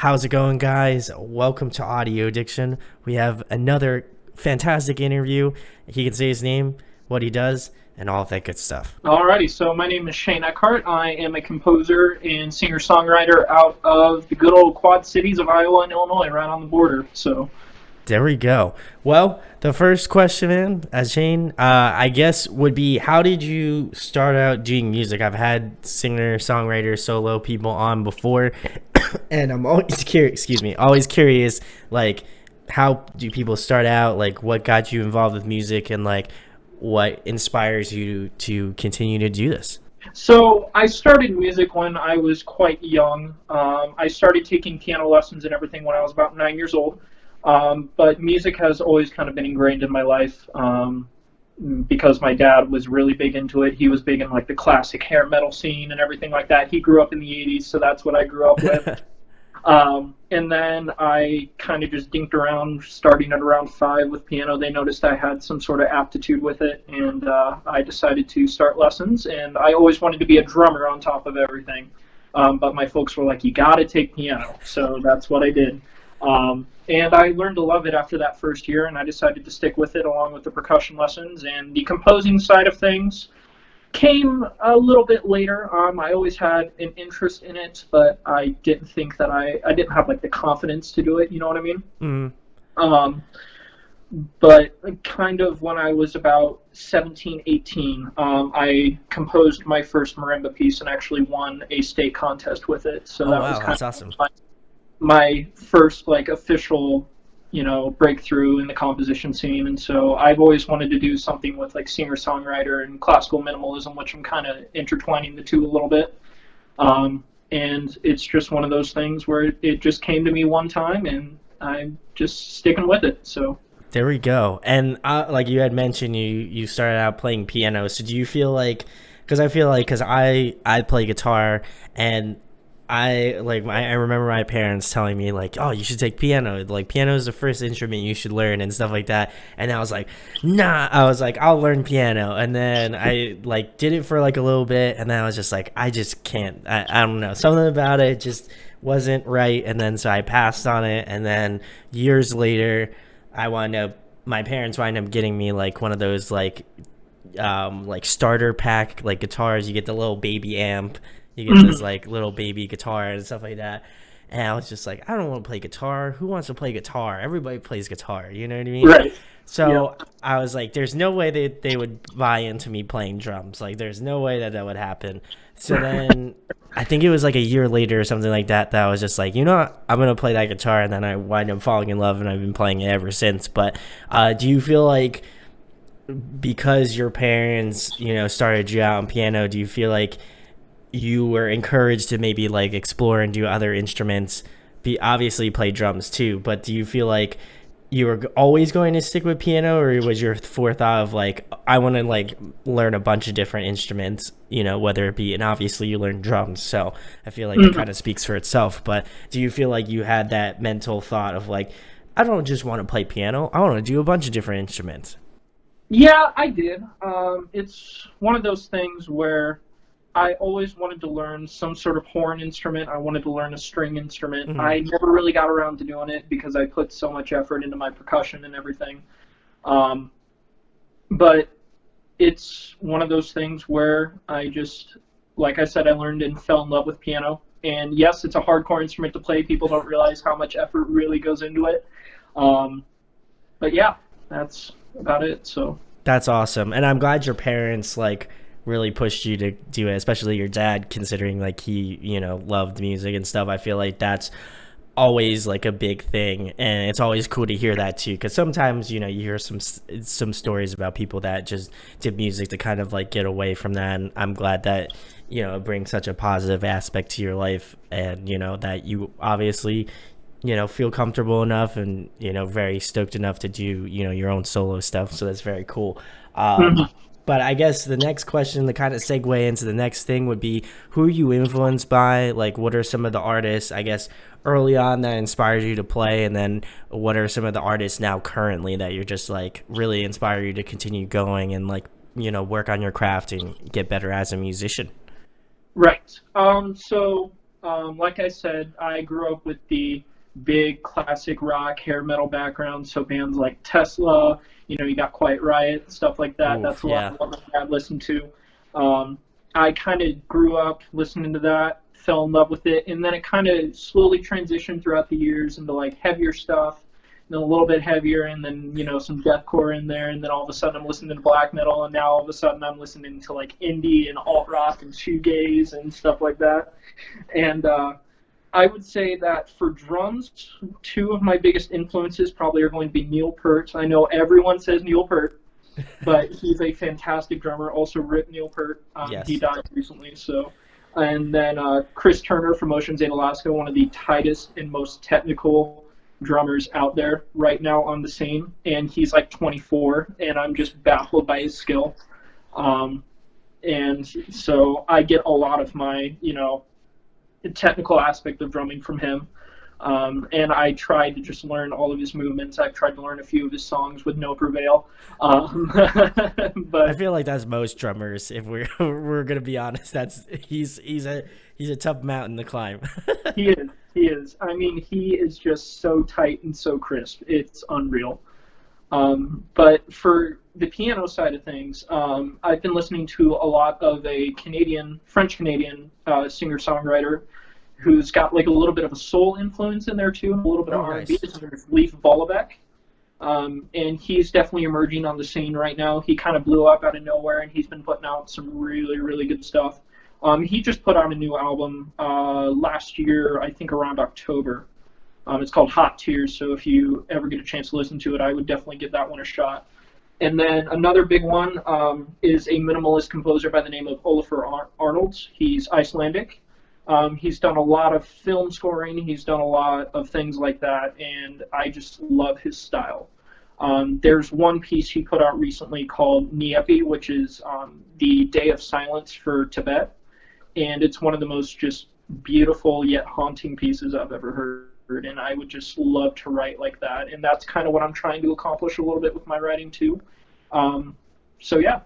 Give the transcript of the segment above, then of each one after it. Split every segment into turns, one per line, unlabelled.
How's it going, guys? Welcome to Audio Addiction. We have another fantastic interview. He can say his name, what he does, and all of that good stuff.
Alrighty, so my name is Chane Eckhardt. I am a composer and singer-songwriter out of the good old Quad Cities of Iowa and Illinois, right on the border. So,
There we go. Well, the first question, man, as Shane, I guess would be, how did you start out doing music? I've had singer, songwriter, solo people on before, and I'm always curious. Excuse me, always curious. Like, how do people start out? Like, what got you involved with music, and like, what inspires you to continue to do this?
so I started music when I was quite young. I started taking piano lessons and everything when I was about 9 years old. But music has always kind of been ingrained in my life because my dad was really big into it. He was big in like the classic hair metal scene and everything like that. He grew up in the 80s, so that's what I grew up with. And then I kind of just dinked around, starting at around 5 with piano. They noticed I had some sort of aptitude with it, and I decided to start lessons. And I always wanted to be a drummer on top of everything. But my folks were like, you got to take piano. So that's what I did. And I learned to love it after that first year, and I decided to stick with it along with the percussion lessons. And the composing side of things came a little bit later. I always had an interest in it, but I didn't think that I didn't have like the confidence to do it, you know what I mean?
Mm.
Um, but kind of when I was about 17, 18, I composed my first marimba piece and actually won a state contest with it. So
Oh
that was
wow,
kind
that's
of
awesome.
my first like official, breakthrough in the composition scene. And so I've always wanted to do something with like singer-songwriter and classical minimalism, which I'm kind of intertwining the two a little bit. And it's just one of those things where it just came to me one time, and I'm just sticking with it. So.
There we go. And like you had mentioned, you started out playing piano. So do you feel like, because I feel like, because I play guitar, and I remember my parents telling me like, oh, you should take piano. Like, piano is the first instrument you should learn and stuff like that. And I was like, nah. I was like, I'll learn piano. And then I like did it for like a little bit, and then I was just like, I just can't. I don't know. Something about it just wasn't right. And then so I passed on it. And then years later, my parents wind up getting me like one of those like starter pack like guitars. You get the little baby amp, you get this like little baby guitar and stuff like that. And I was just like, I don't want to play guitar. Who wants to play guitar? Everybody plays guitar, you know what I mean?
Right. Yeah.
So I was like, there's no way they would buy into me playing drums. Like, there's no way that would happen. So then I think it was like a year later or something like that I was just like, you know what? I'm going to play that guitar. And then I wind up falling in love, and I've been playing it ever since. But do you feel like, because your parents, started you out on piano, do you feel like you were encouraged to maybe like explore and do other instruments? Be obviously play drums too, but do you feel like you were always going to stick with piano, or was your forethought of like, I want to like learn a bunch of different instruments, whether it be, and obviously you learned drums, so I feel like that kind of speaks for itself. But do you feel like you had that mental thought of like, I don't just want to play piano, I want to do a bunch of different instruments?
Yeah, I did. It's one of those things where I always wanted to learn some sort of horn instrument. I wanted to learn a string instrument.
Mm-hmm.
I never really got around to doing it because I put so much effort into my percussion and everything. Um, but it's one of those things where I just, like I said, I learned and fell in love with piano. And yes, it's a hardcore instrument to play. People don't realize how much effort really goes into it. Um, but yeah, that's about it. So.
That's awesome. And I'm glad your parents like really pushed you to do it, especially your dad, considering like he, loved music and stuff. I feel like that's always like a big thing, and it's always cool to hear that too, because sometimes you hear some stories about people that just did music to kind of like get away from that. And I'm glad that it brings such a positive aspect to your life, and that you obviously feel comfortable enough and very stoked enough to do your own solo stuff. So that's very cool. But I guess the next question, to kind of segue into the next thing, would be, who are you influenced by? Like, what are some of the artists, I guess, early on that inspired you to play? And then what are some of the artists now currently that you're just like really inspire you to continue going and like, work on your craft and get better as a musician?
Right. So Like I said, I grew up with the big classic rock, hair metal background, so bands like Tesla, you got Quiet Riot, stuff like that.
Ooh,
That's a lot
yeah.
of what my dad listened to. I kind of grew up listening to that, fell in love with it, and then it kind of slowly transitioned throughout the years into like heavier stuff, and then a little bit heavier, and then some deathcore in there, and then all of a sudden I'm listening to black metal, and now all of a sudden I'm listening to like indie and alt rock and shoegaze and stuff like that. And I would say that for drums, two of my biggest influences probably are going to be Neil Peart. I know everyone says Neil Peart, but he's a fantastic drummer. Also, Rip Neil Peart. He
Yes.
died recently, so. And then Chris Turner from Ocean's 8 Alaska, one of the tightest and most technical drummers out there right now on the scene. And he's like 24, and I'm just baffled by his skill. And so I get a lot of my, technical aspect of drumming from him. And I tried to just learn all of his movements. I've tried to learn a few of his songs with no prevail.
I
But
feel like that's most drummers. If we're we're gonna be honest, that's he's a tough mountain to climb.
he is. He is. I mean, he is just so tight and so crisp. It's unreal. But for the piano side of things, I've been listening to a lot of a French Canadian singer-songwriter who's got like a little bit of a soul influence in there too, and a little bit of
Oh,
R&B.
nice.
His name is Leif Vollebeck. And he's definitely emerging on the scene right now. He kind of blew up out of nowhere, and he's been putting out some really, really good stuff. He just put out a new album last year, I think around October. It's called Hot Tears, so if you ever get a chance to listen to it, I would definitely give that one a shot. And then another big one is a minimalist composer by the name of Olafur Arnalds. He's Icelandic. He's done a lot of film scoring. He's done a lot of things like that, and I just love his style. There's one piece he put out recently called Niepi, which is the Day of Silence for Tibet, and it's one of the most just beautiful yet haunting pieces I've ever heard, and I would just love to write like that, and that's kind of what I'm trying to accomplish a little bit with my writing too. So yeah.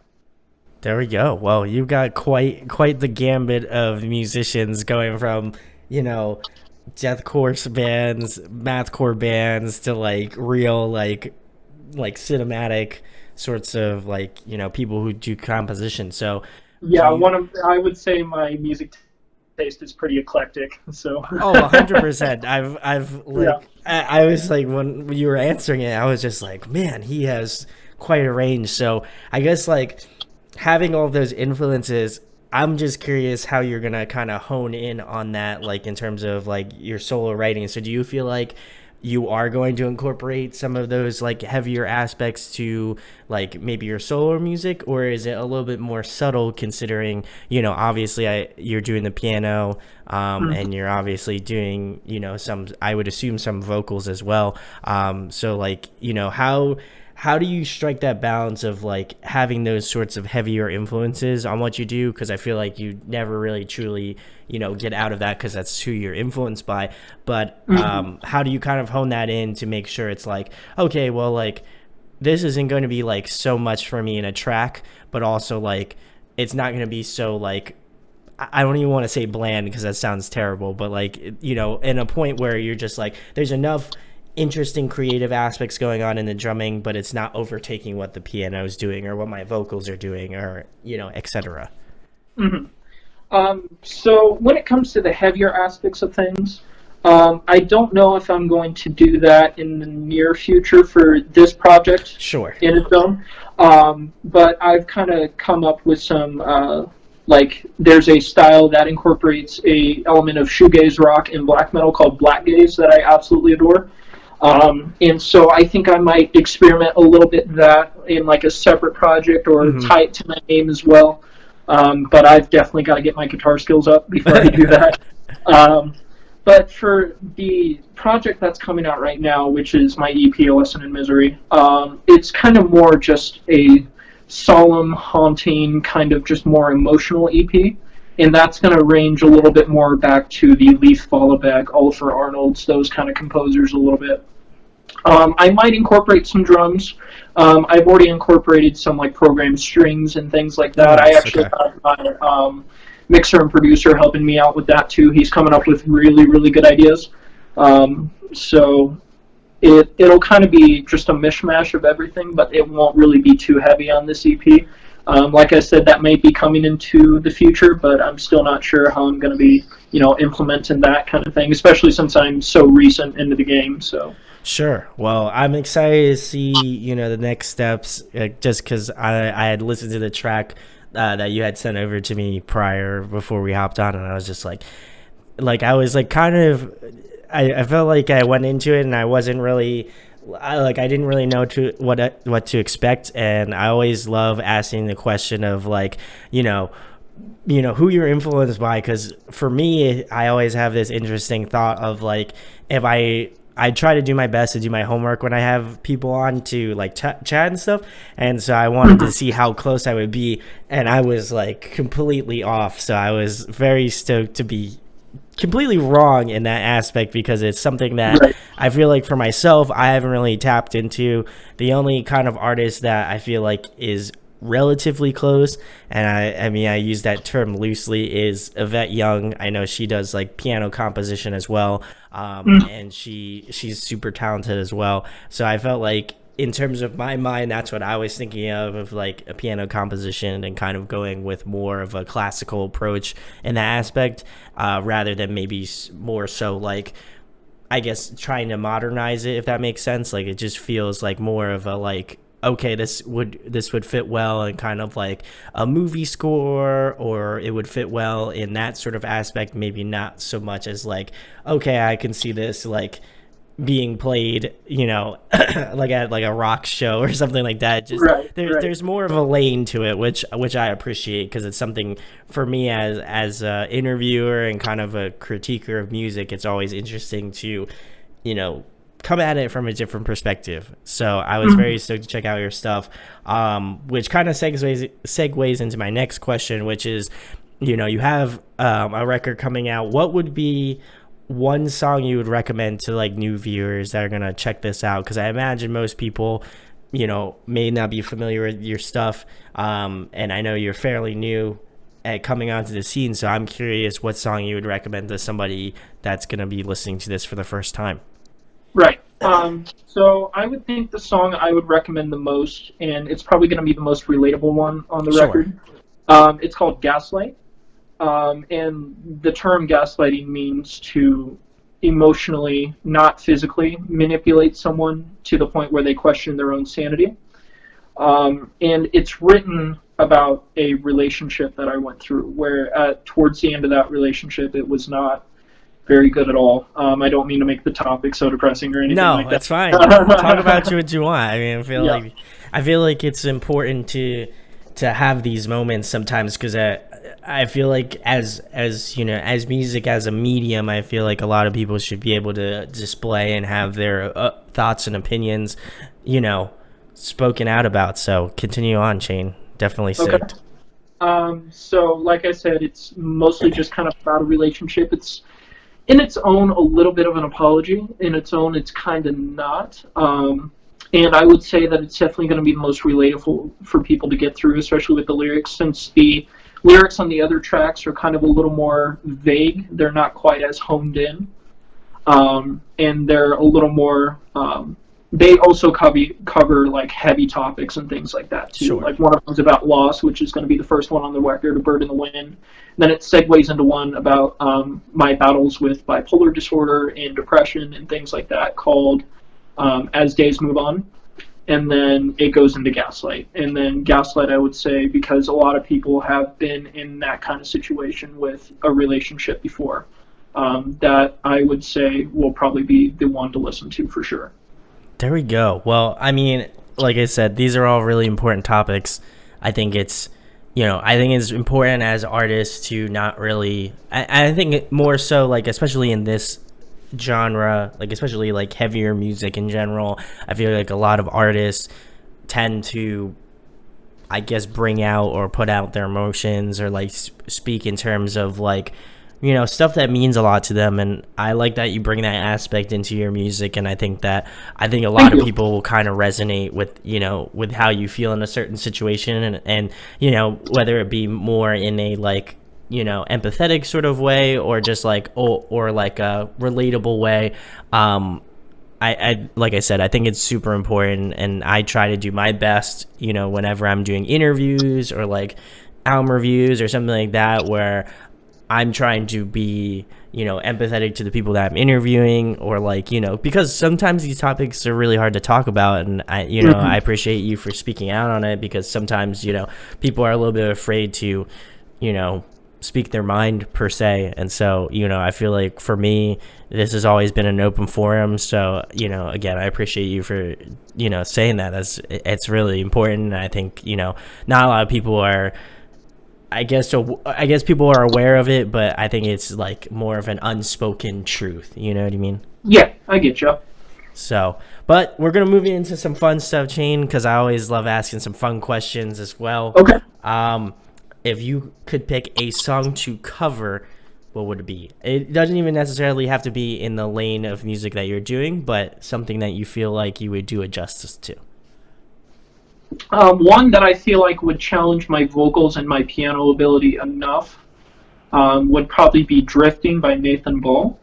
There we go. Well, you've got quite the gambit of musicians going from, deathcore bands, mathcore bands to like real like cinematic sorts of like, people who do composition. So do
Yeah,
you
I would say my music taste is pretty eclectic. So
Oh, 100%. I've like
yeah.
I was like when you were answering it, I was just like, man, he has quite a range. So I guess like having all of those influences, I'm just curious how you're gonna kind of hone in on that, like in terms of like your solo writing. So do you feel like you are going to incorporate some of those like heavier aspects to like maybe your solo music, or is it a little bit more subtle considering, obviously you're doing the piano, and you're obviously doing, some, I would assume some vocals as well. So like, how do you strike that balance of like having those sorts of heavier influences on what you do? Because I feel like you never really truly, get out of that because that's who you're influenced by. But how do you kind of hone that in to make sure it's like, okay, well, like this isn't going to be like so much for me in a track, but also like it's not going to be so like, I don't even want to say bland because that sounds terrible, but like, in a point where you're just like, there's enough interesting creative aspects going on in the drumming, but it's not overtaking what the piano is doing or what my vocals are doing, or etc.
So when it comes to the heavier aspects of things, I don't know if I'm going to do that in the near future for this project
Sure.
in its own. But I've kind of come up with some, like, there's a style that incorporates a element of shoegaze rock and black metal called black gaze that I absolutely adore. And so I think I might experiment a little bit that in like a separate project or tie it to my name as well. But I've definitely got to get my guitar skills up before I do that. But for the project that's coming out right now, which is my EP, A Lesson in Misery, it's kind of more just a solemn, haunting, kind of just more emotional EP. And that's going to range a little bit more back to the Leif Vollebeck, Olafur Arnolds, those kind of composers a little bit. I might incorporate some drums. I've already incorporated some like programmed strings and things like that.
Nice,
I actually
okay.
have my mixer and producer helping me out with that too. He's coming up with really, really good ideas. So it'll kind of be just a mishmash of everything, but it won't really be too heavy on this EP. Like I said, that may be coming into the future, but I'm still not sure how I'm going to be, implementing that kind of thing, especially since I'm so recent into the game. So.
Sure. Well, I'm excited to see, the next steps, just because I had listened to the track that you had sent over to me prior before we hopped on, and I was just like I was like kind of, I felt like I went into it and I wasn't really, I didn't really know what to expect, and I always love asking the question of like, who you're influenced by, because for me, I always have this interesting thought of like, if I try to do my best to do my homework when I have people on to like chat and stuff. And so I wanted to see how close I would be. And I was like completely off. So I was very stoked to be completely wrong in that aspect, because it's something that
Right.
I feel like for myself, I haven't really tapped into. The only kind of artist that I feel like is relatively close, and I mean I use that term loosely, is Yvette Young. I know she does like piano composition as well, and she's super talented as well. So I felt like in terms of my mind, that's what I was thinking of like a piano composition, and kind of going with more of a classical approach in that aspect, rather than maybe more so like, I guess, trying to modernize it, if that makes sense. Like it just feels like more of a like, okay, this would fit well in kind of like a movie score, or it would fit well in that sort of aspect. Maybe not so much as like, okay, I can see this like being played, like at like a rock show or something like that. Just
Right.
there's more of a lane to it, which I appreciate, because it's something for me as a interviewer and kind of a critiquer of music. It's always interesting to, come at it from a different perspective. So I was very stoked to check out your stuff, which kind of segues into my next question, which is, you have a record coming out. What would be one song you would recommend to like new viewers that are gonna check this out? Because I imagine most people, may not be familiar with your stuff, and I know you're fairly new at coming onto the scene. So I'm curious what song you would recommend to somebody that's gonna be listening to this for the first time.
Right. So I would think the song I would recommend the most, and it's probably going to be the most relatable one on the
Sure.
record. It's called Gaslight. And the term gaslighting means to emotionally, not physically, manipulate someone to the point where they question their own sanity. And it's written about a relationship that I went through, where towards the end of that relationship, it was not very good at all. I don't mean to make the topic so depressing or anything
No,
like that.
that's fine. Talk about what you want. I mean,
Yeah.
I feel like it's important to have these moments sometimes, because I feel like as as music as a medium, I feel like a lot of people should be able to display and have their thoughts and opinions, spoken out about. So continue on, Chane. Definitely stoked.
So like I said, it's mostly just kind of about a relationship. It's in its own a little bit of an apology. In its own, it's kind of not. And I would say that it's definitely going to be the most relatable for people to get through, especially with the lyrics, since the lyrics on the other tracks are kind of a little more vague. They're not quite as honed in. And they're a little more, they also cover like heavy topics and things like that too.
Sure.
Like one of them's about loss, which is going to be the first one on the record, A Bird in the Wind. Then it segues into one about my battles with bipolar disorder and depression and things like that, called As Days Move On. And then it goes into Gaslight. And then Gaslight, I would say, because a lot of people have been in that kind of situation with a relationship before, that I would say will probably be the one to listen to for sure.
There we go. Well, I mean, like I said, these are all really important topics. I think it's, I think it's important as artists to not really, I think more so, like, especially in this genre, like, especially like heavier music in general, I feel like a lot of artists tend to, I guess, bring out or put out their emotions, or like speak in terms of like, stuff that means a lot to them. And I like that you bring that aspect into your music. And I think a lot of people will kind of resonate with, with how you feel in a certain situation, and whether it be more in a like empathetic sort of way, or just like, or like a relatable way. I like I said, I think it's super important, and I try to do my best, whenever I'm doing interviews or like album reviews or something like that, where I'm trying to be, empathetic to the people that I'm interviewing, or like, because sometimes these topics are really hard to talk about. And I appreciate you for speaking out on it, because sometimes, people are a little bit afraid to, speak their mind per se. And so, I feel like for me, this has always been an open forum. So, again, I appreciate you for, saying that. It's really important. And I think, not a lot of people are, I guess people are aware of it, but I think it's like more of an unspoken truth. You know what I mean?
Yeah, I get you.
So, but we're gonna move into some fun stuff, Chane, because I always love asking some fun questions as well.
Okay.
If you could pick a song to cover, what would it be? It doesn't even necessarily have to be in the lane of music that you're doing, but something that you feel like you would do a justice to.
One that I feel like would challenge my vocals and my piano ability enough would probably be "Drifting" by Nathan Ball.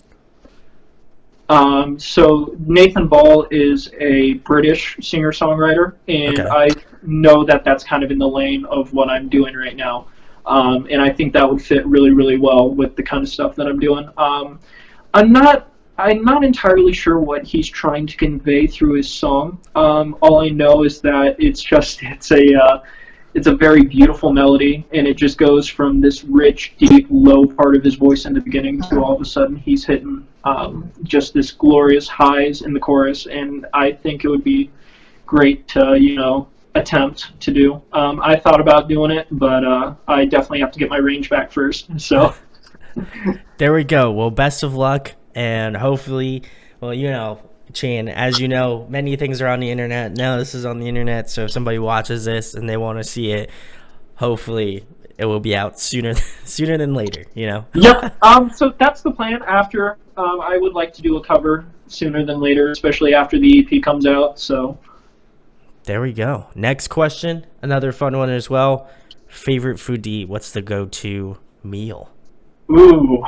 So Nathan Ball is a British singer-songwriter, and
Okay.
I know that that's kind of in the lane of what I'm doing right now. And I think that would fit really, really well with the kind of stuff that I'm doing. I'm not I'm not entirely sure what he's trying to convey through his song. All I know is that it's a very beautiful melody, and it just goes from this rich, deep, low part of his voice in the beginning to all of a sudden he's hitting just this glorious highs in the chorus, and I think it would be great to, attempt to do. I thought about doing it, but I definitely have to get my range back first. So
There we go. Well, best of luck, and hopefully, Chane, as you know, many things are on the internet. Now this is on the internet, so if somebody watches this and they want to see it, hopefully it will be out sooner sooner than later,
Yep. So that's the plan. After I would like to do a cover sooner than later, especially after the EP comes out. So
There we go. Next question, another fun one as well. Favorite food to eat? What's the go-to meal?
ooh,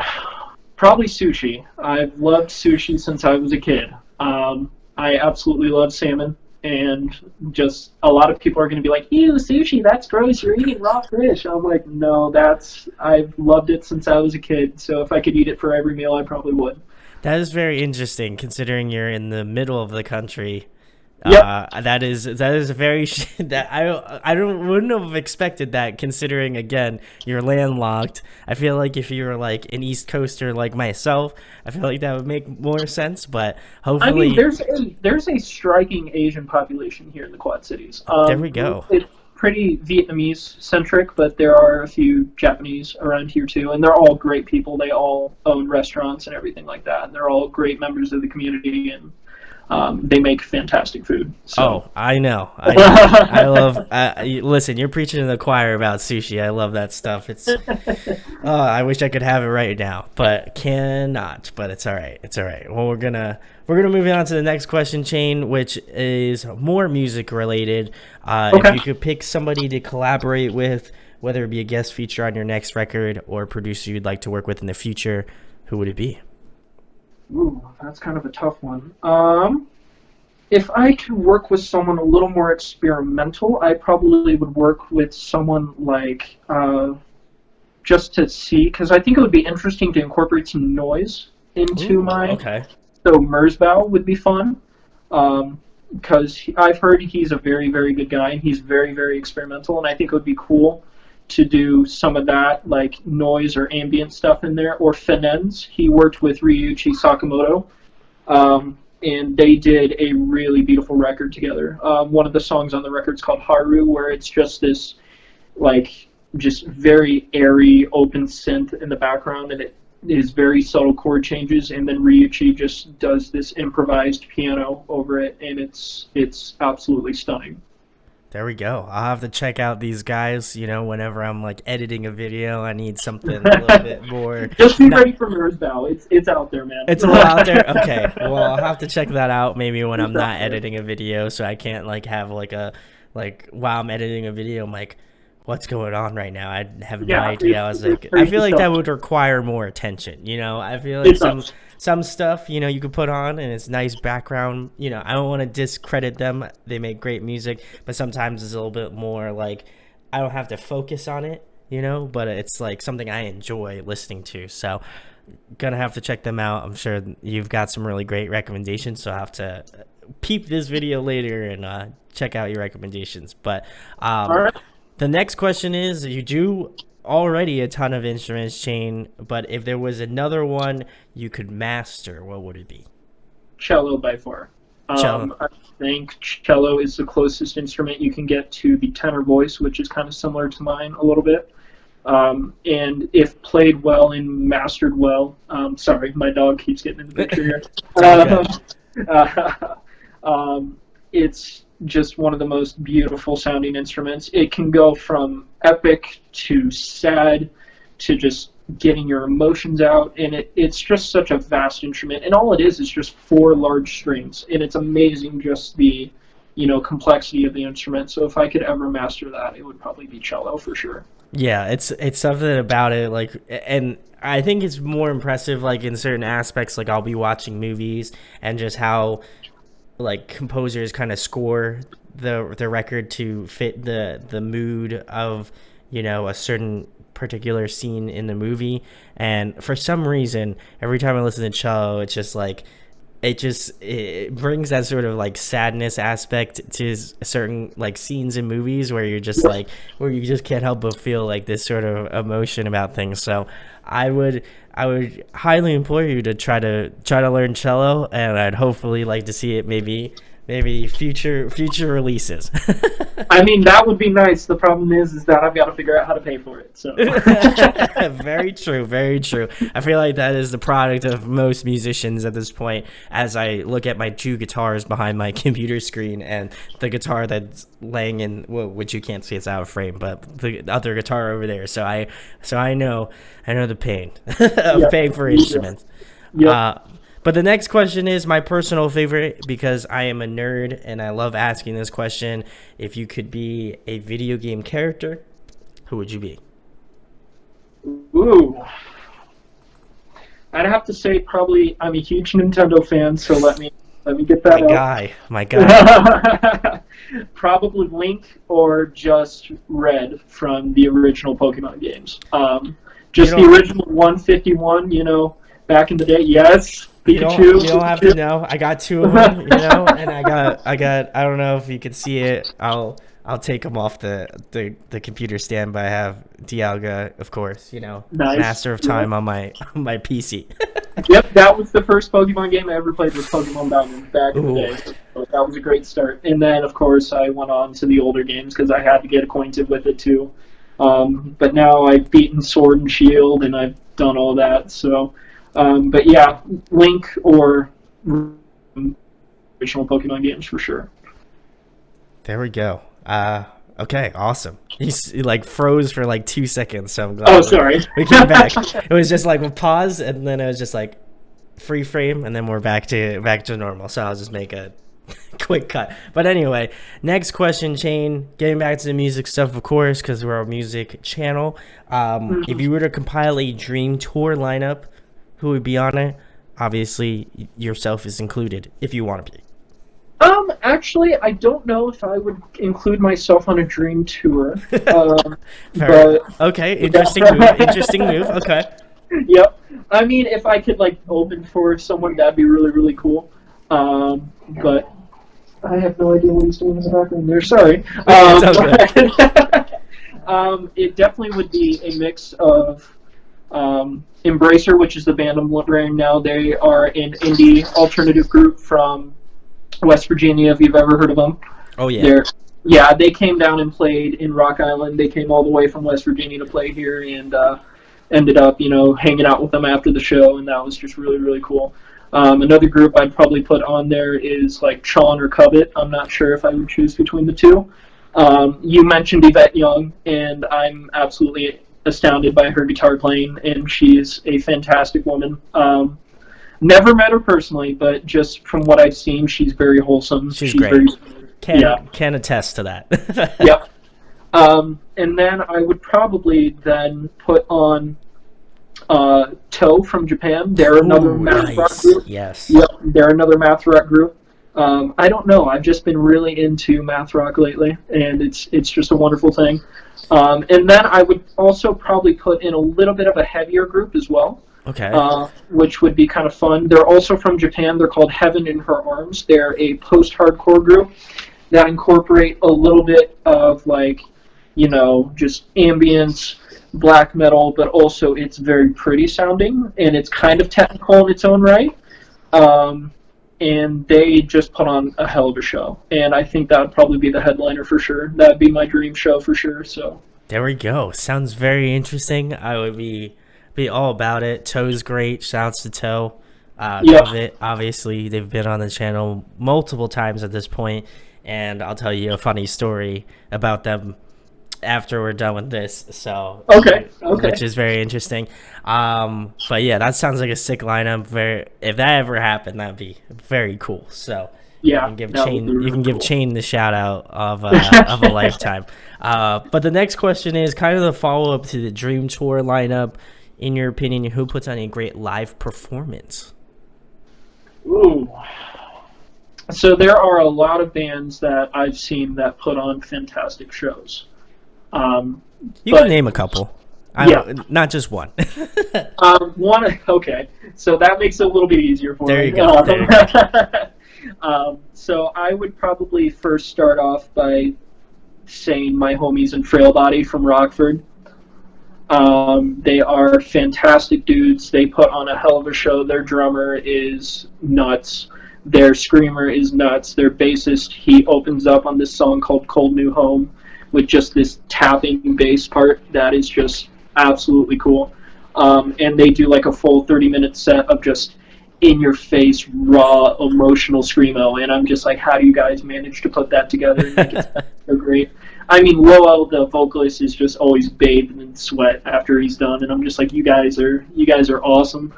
probably sushi. I've loved sushi since I was a kid. I absolutely love salmon, and just a lot of people are going to be like, "Ew, sushi, that's gross. You're eating raw fish." I'm like, no, I've loved it since I was a kid. So if I could eat it for every meal, I probably would.
That is very interesting, considering you're in the middle of the country.
Yep.
That is very that wouldn't have expected that, considering again you're landlocked. I feel like if you were like an East Coaster like myself, I feel like that would make more sense. But
I
hopefully,
mean, there's a striking Asian population here in the Quad Cities.
there we go.
It's pretty Vietnamese centric, but there are a few Japanese around here too, and they're all great people. They all own restaurants and everything like that, and they're all great members of the community, and they make fantastic food. So.
Oh, I know. I love. Listen, you're preaching to the choir about sushi. I love that stuff. It's. I wish I could have it right now, but cannot. But it's all right. It's all right. Well, we're gonna move on to the next question, Chane, which is more music related.
Okay.
If you could pick somebody to collaborate with, whether it be a guest feature on your next record or a producer you'd like to work with in the future, who would it be?
Ooh, that's kind of a tough one. If I could work with someone a little more experimental, I probably would work with someone like, just to see, because I think it would be interesting to incorporate some noise into my.
Okay.
So Merzbow would be fun, because I've heard he's a very, very good guy, and he's very, very experimental, and I think it would be cool to do some of that, like noise or ambient stuff in there, or Finens. He worked with Ryuichi Sakamoto, and they did a really beautiful record together. One of the songs on the record is called Haru, where it's just this, like, just very airy, open synth in the background, and it is very subtle chord changes, and then Ryuichi just does this improvised piano over it, and it's absolutely stunning.
There we go. I'll have to check out these guys, whenever I'm like editing a video. I need something a little bit more.
Just be ready for Merzbow. It's out there, man.
It's a little out there. Okay. Well, I'll have to check that out maybe when I'm not editing a video, so I can't like have like while I'm editing a video, I'm like, what's going on right now. I have no
Yeah,
idea. I was
it's
like, I
crazy
feel like that
stuff.
would require more attention. I feel like
It does.
some stuff, you could put on and it's nice background. I don't want to discredit them. They make great music, but sometimes it's a little bit more like I don't have to focus on it, but it's like something I enjoy listening to. So gonna have to check them out. I'm sure you've got some really great recommendations, so I'll have to peep this video later and check out your recommendations. But
All right.
the next question is, you do already a ton of instruments, Chane, but if there was another one you could master, what would it be?
Cello by far.
Cello.
I think cello is the closest instrument you can get to the tenor voice, which is kind of similar to mine a little bit. And if played well and mastered well, sorry, my dog keeps getting in the picture here. It's just one of the most beautiful sounding instruments. It can go from epic to sad to just getting your emotions out, and it's just such a vast instrument. And all it is just four large strings, and it's amazing just the complexity of the instrument. So if I could ever master that, it would probably be cello for sure.
Yeah, it's something about it, like, and I think it's more impressive, like, in certain aspects. Like, I'll be watching movies and just how, like, composers kind of score the record to fit the mood of a certain particular scene in the movie. And for some reason, every time I listen to cello, it's just like it brings that sort of like sadness aspect to certain like scenes in movies where you're just like where you just can't help but feel like this sort of emotion about things. So I would highly implore you to try to learn cello, and I'd hopefully like to see it maybe future releases.
I mean, that would be nice. The problem is that I've got to figure out how to pay for it. So
Very true, very true. I feel like that is the product of most musicians at this point, as I look at my two guitars behind my computer screen and the guitar that's laying in, well, which you can't see, it's out of frame, but the other guitar over there. So I know the pain of paying for instruments.
Yep.
But the next question is my personal favorite, because I am a nerd and I love asking this question. If you could be a video game character, who would you be?
Ooh. I'd have to say probably I'm a huge Nintendo fan, so let me get that out.
My guy.
Probably Link or just Red from the original Pokemon games. Just the original 151, back in the day. Yes. Pikachu.
You don't have to know. I got two of them, and I got. I don't know if you can see it. I'll take them off the computer stand, but I have Dialga, of course.
Nice.
Master of Time on my PC.
Yep, that was the first Pokemon game I ever played, was Pokemon Diamond back in the day. So that was a great start. And then, of course, I went on to the older games because I had to get acquainted with it too. But now I've beaten Sword and Shield, and I've done all that. So. But yeah, Link or original Pokemon games for sure.
There we go. Okay, awesome. He's like froze for like 2 seconds, so I'm glad.
Oh, sorry.
We came back. It was just like a pause, and then it was just like free frame, and then we're back to normal. So I'll just make a quick cut. But anyway, next question, Chane. Getting back to the music stuff, of course, because we're a music channel. If you were to compile a dream tour lineup, who would be on it? Obviously, yourself is included, if you want to be.
Actually, I don't know if I would include myself on a dream tour. But
okay, interesting move. Okay.
Yep. I mean, if I could like open for someone, that'd be really, really cool. But I have no idea what he's doing in the background there. Sorry. It definitely would be a mix of Embracer, which is the band I'm wearing now. They are an indie alternative group from West Virginia, if you've ever heard of them.
Oh, yeah.
They came down and played in Rock Island. They came all the way from West Virginia to play here, and ended up, hanging out with them after the show, and that was just really, really cool. Another group I'd probably put on there is like Chane or Covet. I'm not sure if I would choose between the two. You mentioned Yvette Young, and I'm absolutely astounded by her guitar playing, and she's a fantastic woman. Never met her personally, but just from what I've seen, she's very wholesome.
She's great. Can attest to that.
Yep. And then I would probably then put on Toe from Japan. They're another
Ooh,
math rock
nice.
group.
Yes.
Yep, they're another math rock group. I don't know. I've just been really into math rock lately, and it's just a wonderful thing. And then I would also probably put in a little bit of a heavier group as well,
Okay.
which would be kind of fun. They're also from Japan. They're called Heaven in Her Arms. They're a post-hardcore group that incorporate a little bit of like, just ambience, black metal, but also it's very pretty sounding and it's kind of technical in its own right. Um, and they just put on a hell of a show, and I think that would probably be the headliner for sure. That'd be my dream show for sure. So
There we go. Sounds very interesting. I would be all about it. Toe's great. Shouts to Toe. Love
yeah,
it. Obviously, they've been on the channel multiple times at this point, and I'll tell you a funny story about them after we're done with this. So,
okay, okay,
which is very interesting. But yeah, that sounds like a sick lineup. Very, if that ever happened, that'd be very cool. So you
yeah,
can give
that would
Chane,
be
you
really
can give
cool.
Chane the shout out of a lifetime. But the next question is kind of the follow up to the Dream Tour lineup. In your opinion, who puts on a great live performance?
Ooh. So there are a lot of bands that I've seen that put on fantastic shows. Um,
You can
but
name a couple.
yeah,
Not just one.
one. Okay, so that makes it a little bit easier for
There
me.
you go. There you go.
So I would probably first start off by saying my homies in Frail Body from Rockford. They are fantastic dudes. They put on a hell of a show. Their drummer is nuts. Their screamer is nuts. Their bassist, he opens up on this song called Cold New Home with just this tapping bass part that is just absolutely cool. And they do like a full 30-minute set of just in-your-face, raw, emotional screamo. And I'm just like, how do you guys manage to put that together and make it sound so great? I mean, Lowell, the vocalist, is just always bathed in sweat after he's done, and I'm just like, you guys are awesome.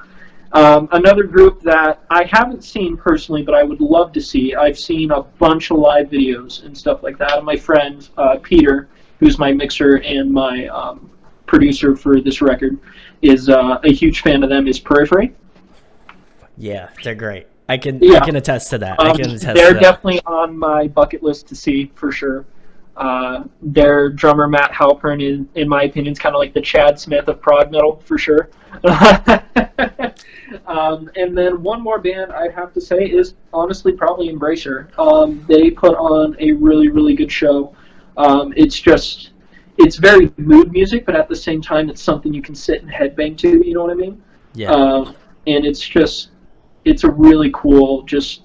Another group that I haven't seen personally, but I would love to see. I've seen a bunch of live videos and stuff like that. And my friend Peter, who's my mixer and my producer for this record, is a huge fan of them. Is Periphery.
Yeah, they're great. I can
Yeah.
attest to that. I can attest
They're
to that.
definitely on my bucket list to see for sure. Their drummer Matt Halpern, in my opinion, is kind of like the Chad Smith of prog metal for sure. And then one more band I'd have to say is honestly probably Embracer. They put on a really really good show. It's very mood music, but at the same time it's something you can sit and headbang to. You know what I mean?
Yeah.
And it's a really cool just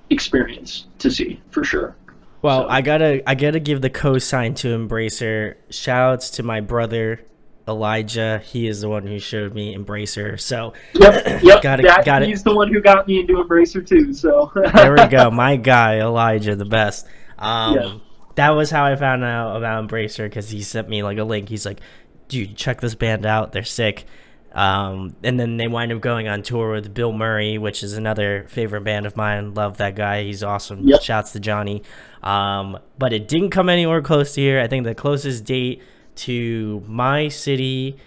experience to see for sure.
Well,
So.
I gotta give the cosign to Embracer. Shoutouts to my brother Elijah. He is the one who showed me Embracer. So
Yep.
got it.
He's the one who got me into Embracer too. So
There we go. My guy Elijah, the best.
Yeah.
That was how I found out about Embracer because he sent me like a link. He's like, "Dude, check this band out. They're sick." And then they wind up going on tour with Bill Murray, which is another favorite band of mine. Love that guy. He's awesome.
Yep.
Shouts to Johnny. But it didn't come anywhere close to here. I think the closest date to my city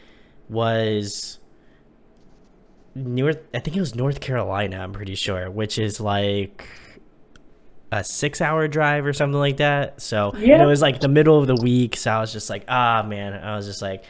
was I think it was North Carolina, I'm pretty sure, which is like a 6-hour drive or something like that. So, and
Yeah.
it was like the middle of the week. So I was just like, man, I was just like,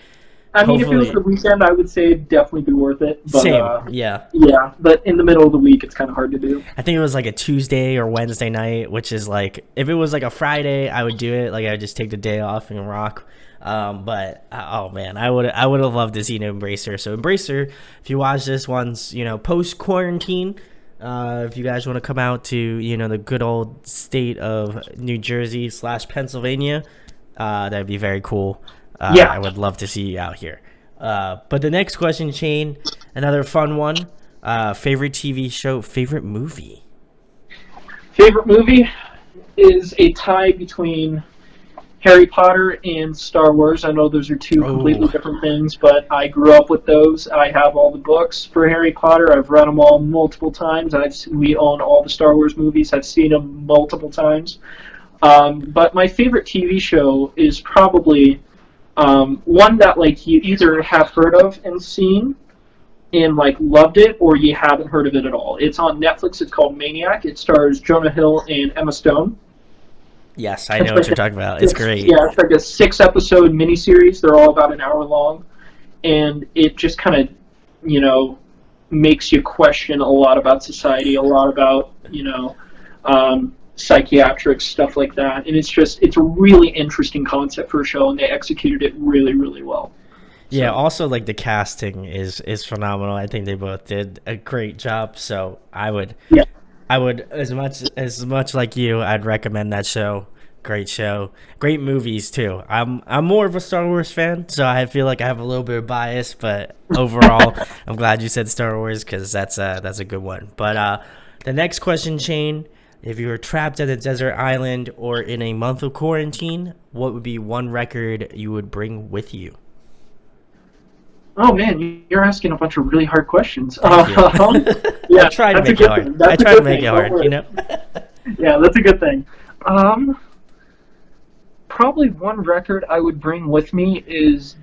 I mean, if it was
hopefully-
the weekend, I would say it'd definitely be worth it. But,
same. Yeah.
Yeah, but in the middle of the week, it's kind of hard to do.
I think it was like a Tuesday or Wednesday night, which is like, if it was like a Friday, I would do it. Like I would just take the day off and rock. But oh man, I would have loved to see an Embracer. So Embracer, if you watch this once, post quarantine, if you guys want to come out to the good old state of New Jersey / Pennsylvania, that'd be very cool.
Yeah.
I would love to see you out here. But the next question, Chane, another fun one. Favorite TV show, favorite movie?
Favorite movie is a tie between Harry Potter and Star Wars. I know those are two completely different things, but I grew up with those. I have all the books for Harry Potter. I've read them all multiple times. We own all the Star Wars movies. I've seen them multiple times. But my favorite TV show is probably one that like you either have heard of and seen and like loved it, or you haven't heard of it at all. It's on Netflix. It's called Maniac. It stars Jonah Hill and Emma Stone.
Yes, I
It's
know what
like
you're talking about. It's great.
yeah, it's like a 6 episode miniseries. They're all about an hour long, and it just kind of, you know, makes you question a lot about society, a lot about, psychiatric stuff like that. And it's a really interesting concept for a show, and they executed it really, really well.
Yeah,
So,
also like the casting is phenomenal. I think they both did a great job. So
yeah.
I would as much like you, I'd recommend that show. Great show. Great movies too. I'm more of a Star Wars fan, so I feel like I have a little bit of bias, but overall, I'm glad you said Star Wars cuz that's a good one. But the next question, Chane, if you were trapped at a desert island or in a month of quarantine, what would be one record you would bring with you?
Oh man, you're asking a bunch of really hard questions.
Thank you.
Yeah,
I try to
that's a
make it
good
hard.
thing. That's
I
a
try to
good
make
thing.
it
Don't
hard, you
worry.
know?
Yeah, that's a good thing. Probably one record I would bring with me is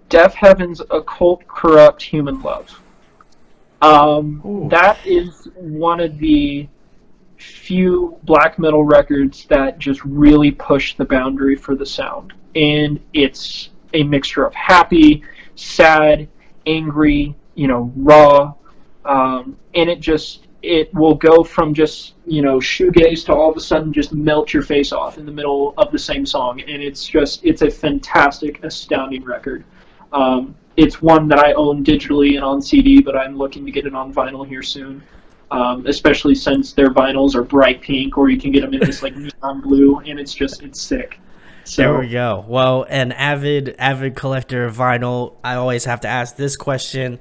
Deaf Heaven's Occult Corrupt Human Love.
Ooh.
That is one of the few black metal records that just really push the boundary for the sound. And it's a mixture of happy, sad, angry, raw. And it will go from just, shoegaze to all of a sudden just melt your face off in the middle of the same song. And it's a fantastic, astounding record. It's one that I own digitally and on CD, but I'm looking to get it on vinyl here soon. Especially since their vinyls are bright pink, or you can get them in this like neon blue, and it's sick. So
There we go. Well, an avid collector of vinyl, I always have to ask this question.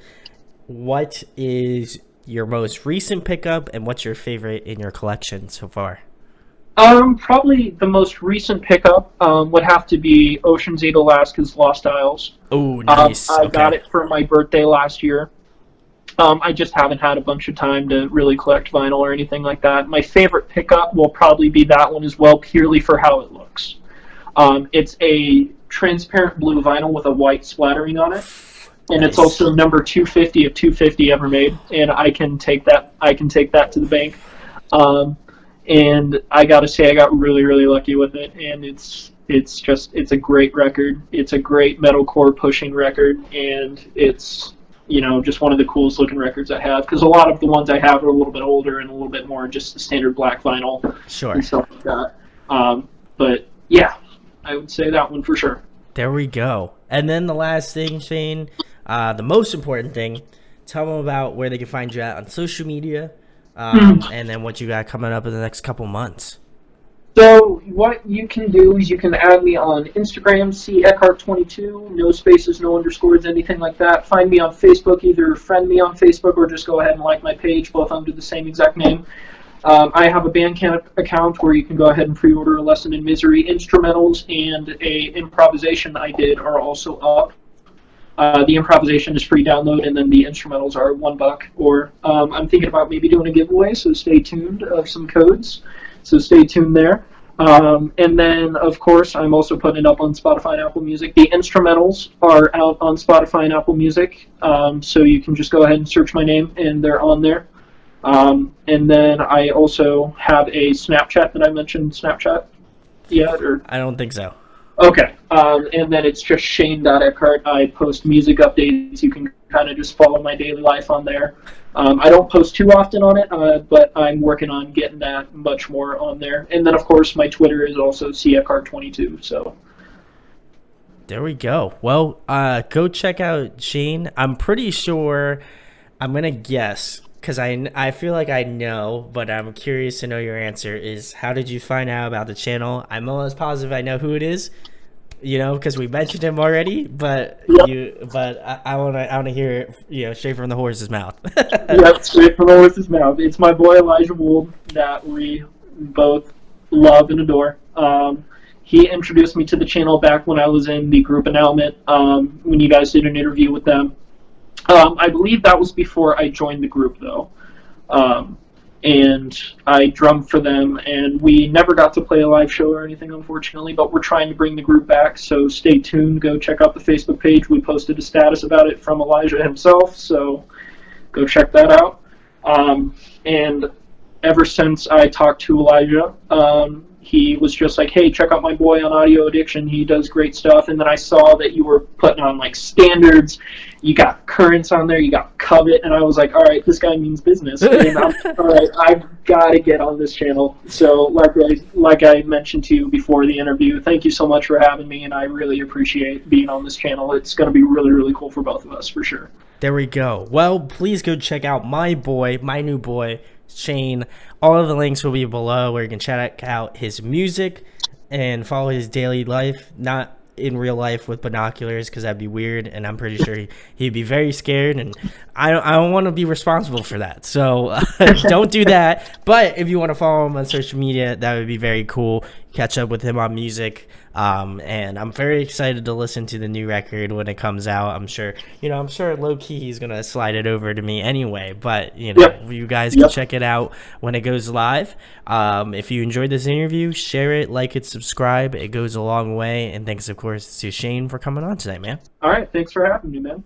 What is your most recent pickup, and what's your favorite in your collection so far?
probably the most recent pickup would have to be Ocean's 8 Alaska's Lost Isles.
Oh, nice.
I got
Okay.
it for my birthday last year. I just haven't had a bunch of time to really collect vinyl or anything like that. My favorite pickup will probably be that one as well, purely for how it looks. It's a transparent blue vinyl with a white splattering on it, and it's
Nice.
also number 250 of 250 ever made, and I can take that. I can take that to the bank. Um, and I gotta say, I got really, really lucky with it, and it's a great record. It's a great metalcore pushing record, and it's just one of the coolest looking records I have, because a lot of the ones I have are a little bit older and a little bit more just standard black vinyl
Sure.
and stuff like that. But yeah, I would say that one for sure.
There we go. And then the last thing, Shane, the most important thing, tell them about where they can find you at on social media, and then what you got coming up in the next couple months.
So what you can do is you can add me on Instagram, Eckhardt22, no spaces, no underscores, anything like that. Find me on Facebook, either friend me on Facebook or just go ahead and like my page, both under the same exact name. I have a Bandcamp account where you can go ahead and pre-order A Lesson in Misery instrumentals, and a improvisation I did are also up. The improvisation is free download, and then the instrumentals are $1. Or I'm thinking about maybe doing a giveaway, so stay tuned of some codes. So stay tuned there. And then, of course, I'm also putting it up on Spotify and Apple Music. The instrumentals are out on Spotify and Apple Music, so you can just go ahead and search my name, and they're on there. And then I also have a Snapchat that I mentioned. Snapchat yet? Or
I don't think so.
okay. And then it's just Chane.Eckhardt. I post music updates. You can kind of just follow my daily life on there. I don't post too often on it, but I'm working on getting that much more on there. And then, of course, my Twitter is also Eckhardt22. So
There we go. Well, go check out Shane. I'm pretty sure, I'm going to guess, because I feel like I know, but I'm curious to know your answer, is how did you find out about the channel? I'm almost positive I know who it is, because we mentioned him already, but I want to hear it, straight from the horse's mouth.
yeah, straight from the horse's mouth. It's my boy Elijah Wold that we both love and adore. He introduced me to the channel back when I was in the group Annulment, when you guys did an interview with them. I believe that was before I joined the group, though. and I drummed for them. And we never got to play a live show or anything, unfortunately, but we're trying to bring the group back. So stay tuned. Go check out the Facebook page. We posted a status about it from Elijah himself. So go check that out. And ever since I talked to Elijah, he was just like, hey, check out my boy on Audio Addiction. He does great stuff. And then I saw that you were putting on like standards. You got Currents on there. You got Covet. And I was like, all right, this guy means business. And I'm all right, I've got to get on this channel. So like I mentioned to you before the interview, thank you so much for having me. And I really appreciate being on this channel. It's going to be really, really cool for both of us, for sure.
There we go. Well, please go check out my new boy, Chane. All of the links will be below where you can check out his music and follow his daily life. Not in real life with binoculars, because that'd be weird, and I'm pretty sure he'd be very scared, and I don't want to be responsible for that. So don't do that. But if you want to follow him on social media, that would be very cool. Catch up with him on music. And I'm very excited to listen to the new record when it comes out. I'm sure low key he's gonna slide it over to me anyway, but you guys can check it out when it goes live. If you enjoyed this interview, share it, like it, subscribe. It goes a long way. And thanks, of course, to Chane for coming on tonight, man.
All right, thanks for having me, man.